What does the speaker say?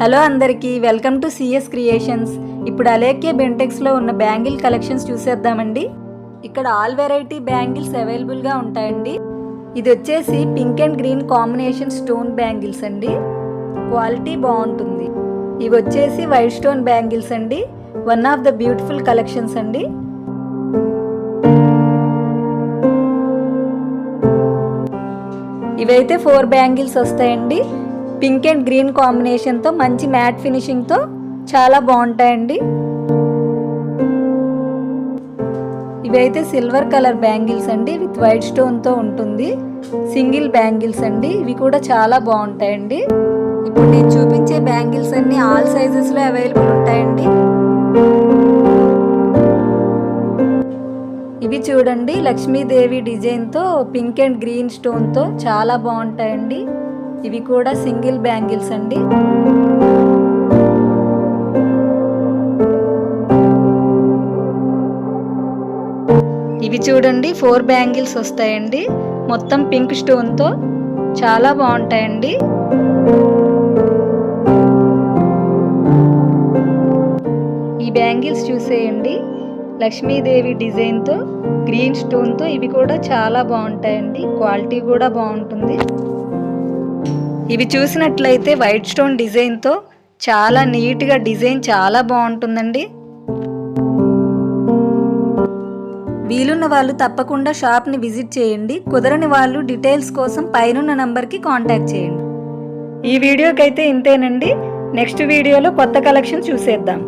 Hello అందరికీ welcome to CS creations. ఇప్పుడు అలేఖ్య బెంటెక్స్లో ఉన్న బ్యాంగిల్ కలెక్షన్స్ చూసేద్దామండి. ఇక్కడ ఆల్ వెరైటీ బ్యాంగిల్స్ అవైలబుల్గా ఉంటాయండి. ఇది వచ్చేసి pink and green combination stone bangles అండి. క్వాలిటీ బాగుంటుంది. ఇవి వచ్చేసి వైట్ స్టోన్ బ్యాంగిల్స్ అండి. One of the beautiful collections అండి. ఇవైతే 4 బ్యాంగిల్స్ వస్తాయండి. పింక్ అండ్ గ్రీన్ కాంబినేషన్తో మంచి మ్యాట్ ఫినిషింగ్తో చాలా బాగుంటాయండి. ఇవైతే సిల్వర్ కలర్ బ్యాంగిల్స్ అండి విత్ వైట్ స్టోన్తో ఉంటుంది. సింగిల్ బ్యాంగిల్స్ అండి. ఇవి కూడా చాలా బాగుంటాయండి. ఇప్పుడు నేను చూపించే బ్యాంగిల్స్ అన్ని ఆల్ సైజెస్లో అవైలబుల్ ఉంటాయండి. ఇవి చూడండి, లక్ష్మీదేవి డిజైన్తో పింక్ అండ్ గ్రీన్ స్టోన్తో చాలా బాగుంటాయండి. ఇవి కూడా సింగిల్ బ్యాంగిల్స్ అండి. ఇవి చూడండి 4 బ్యాంగిల్స్ వస్తాయండి. మొత్తం పింక్ స్టోన్తో చాలా బాగుంటాయండి. ఈ బ్యాంగిల్స్ చూసేయండి, లక్ష్మీదేవి డిజైన్తో గ్రీన్ స్టోన్తో ఇవి కూడా చాలా బాగుంటాయండి. క్వాలిటీ కూడా బాగుంటుంది. ఇవి చూసినట్లయితే వైట్ స్టోన్ డిజైన్తో చాలా నీట్గా డిజైన్ చాలా బాగుంటుందండి. వీలున్న వాళ్ళు తప్పకుండా షాప్ని విజిట్ చేయండి. కుదరని వాళ్ళు డీటెయిల్స్ కోసం పైనున్న నంబర్కి కాంటాక్ట్ చేయండి. ఈ వీడియోకైతే ఇంతేనండి. నెక్స్ట్ వీడియోలో కొత్త కలెక్షన్ చూసేద్దాం.